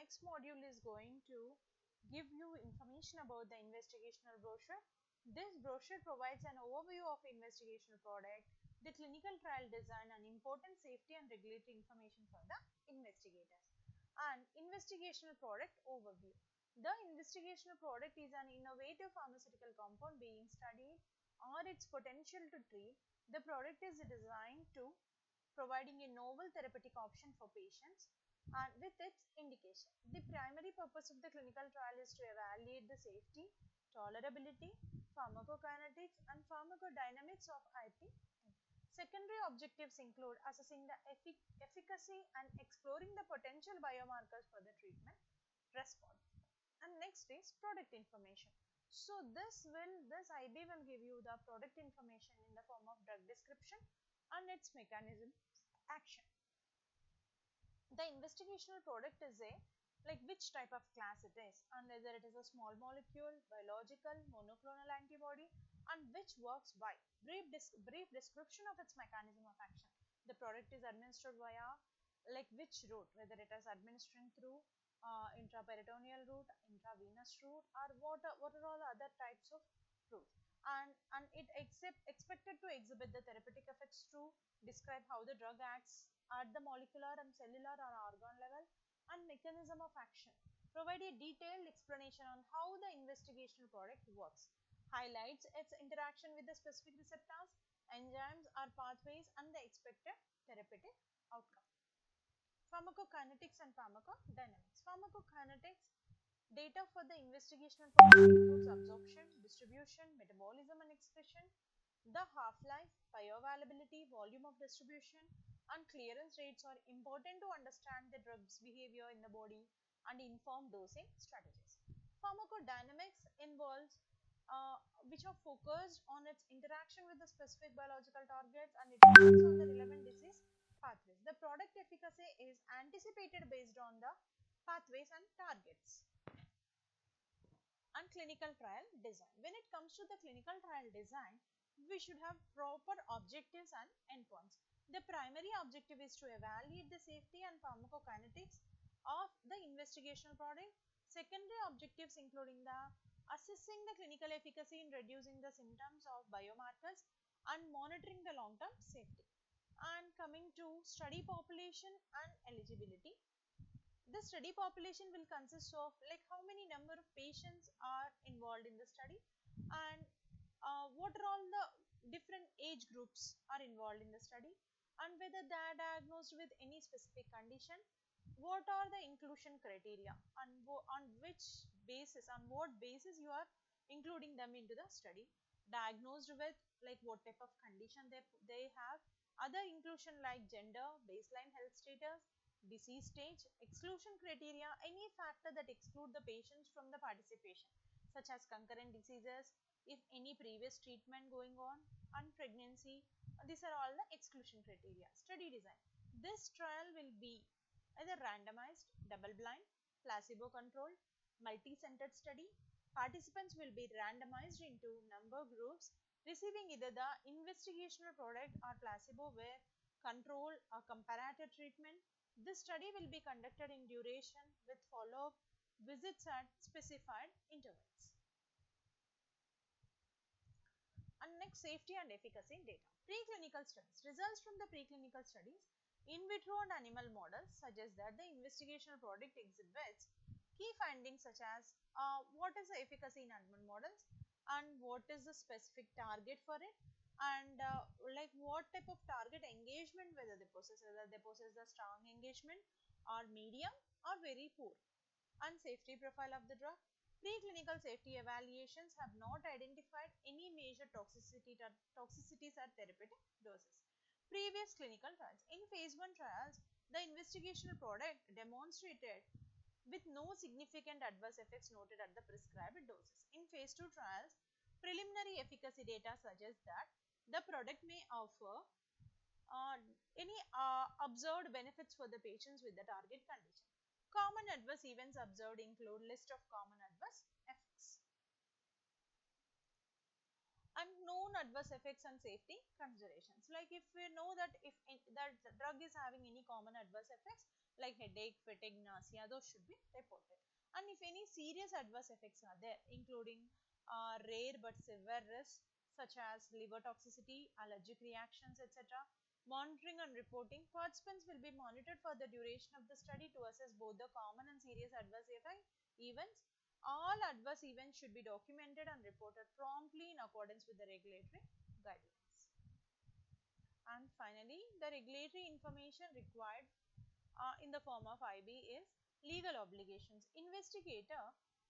next module is going to give you information about the investigational brochure. This brochure provides an overview of investigational product, the clinical trial design and important safety and regulatory information for the investigators. And investigational product overview. The investigational product is an innovative pharmaceutical compound being studied or its potential to treat. The product is designed to providing a novel therapeutic option for patients and with its indication. The primary purpose of the clinical trial is to evaluate the safety, tolerability, pharmacokinetics and pharmacodynamics of IP. Secondary objectives include assessing the efficacy and exploring the potential biomarkers for the treatment response. And next is product information. So this IB will give you the product information in the form of drug description and its mechanism action. The investigational product is a which type of class it is and whether it is a small molecule, biological, monoclonal antibody and which works by. Brief description of its mechanism of action. The product is administered via which route, whether it is administered through intraperitoneal route, intravenous route or what are all other types of routes, and it expected to exhibit the therapeutic effects to describe how the drug acts at the molecular and cellular or organ level, and mechanism of action. Provide a detailed explanation on how the investigational product works, highlights its interaction with the specific receptors, enzymes or pathways and the expected therapeutic outcome. Pharmacokinetics and pharmacodynamics. Pharmacokinetics data for the investigational product includes absorption, distribution, metabolism and excretion, the half-life, bioavailability, volume of distribution and clearance rates are important to understand the drug's behavior in the body and inform dosing strategies. Pharmacodynamics involves which are focused on its interaction with the specific biological targets and it depends on the relevant disease pathways. The product efficacy is anticipated based on the pathways and targets. And clinical trial design. When it comes to the clinical trial design, we should have proper objectives and endpoints. The primary objective is to evaluate the safety and pharmacokinetics of the investigational product. Secondary objectives including the assessing the clinical efficacy in reducing the symptoms of biomarkers and monitoring the long-term safety. And coming to study population and eligibility. The study population will consist of how many number of patients are involved in the study and what are all the different age groups are involved in the study and whether they are diagnosed with any specific condition, what are the inclusion criteria and on what basis you are including them into the study, diagnosed with what type of condition they have, other inclusion like gender, baseline health status, disease stage, exclusion criteria, any factor that exclude the patients from the participation such as concurrent diseases, if any previous treatment going on, and pregnancy. These are all the exclusion criteria. Study design. This trial will be either randomized, double-blind, placebo-controlled, multi-centered study. Participants will be randomized into number groups receiving either the investigational product or placebo where control or comparator treatment. This study will be conducted in duration with follow-up visits at specified intervals. And next, safety and efficacy data. Preclinical studies. Results from the preclinical studies in vitro and animal models suggest that the investigational product exhibits key findings such as what is the efficacy in animal models and what is the specific target for it and what type of target engagement whether they possess the strong engagement or medium or very poor, and safety profile of the drug. Preclinical safety evaluations have not identified any major toxicities at therapeutic doses. Previous clinical trials. In phase 1 trials, the investigational product demonstrated with no significant adverse effects noted at the prescribed doses. In phase 2 trials, preliminary efficacy data suggests that the product may offer any observed benefits for the patients with the target condition. Common adverse events observed include list of common adverse effects. and known adverse effects and safety considerations. Like if we know that if that the drug is having any common adverse effects like headache, fatigue, nausea, those should be reported. And if any serious adverse effects are there, including rare but severe risks such as liver toxicity, allergic reactions, etc., monitoring and reporting, participants will be monitored for the duration of the study to assess both the common and serious adverse events. All adverse events should be documented and reported promptly in accordance with the regulatory guidelines. And finally, the regulatory information required in the form of IB is legal obligations. Investigator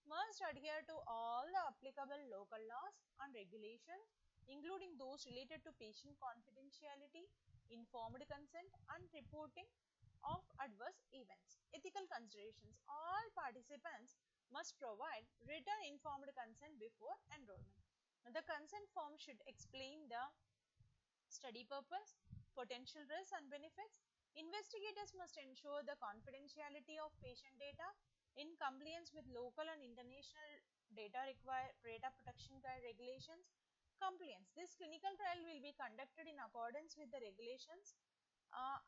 must adhere to all the applicable local laws and regulations, including those related to patient confidentiality, informed consent, and reporting of adverse events. Ethical considerations. All participants must provide written informed consent before enrollment. The consent form should explain the study purpose, potential risks and benefits. Investigators must ensure the confidentiality of patient data in compliance with local and international data protection regulations. Compliance. This clinical trial will be conducted in accordance with the regulations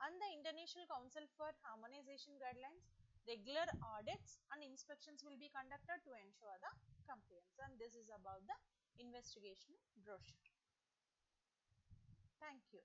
and the International Council for Harmonization guidelines. Regular audits and inspections will be conducted to ensure the compliance. And this is about the investigational brochure. Thank you.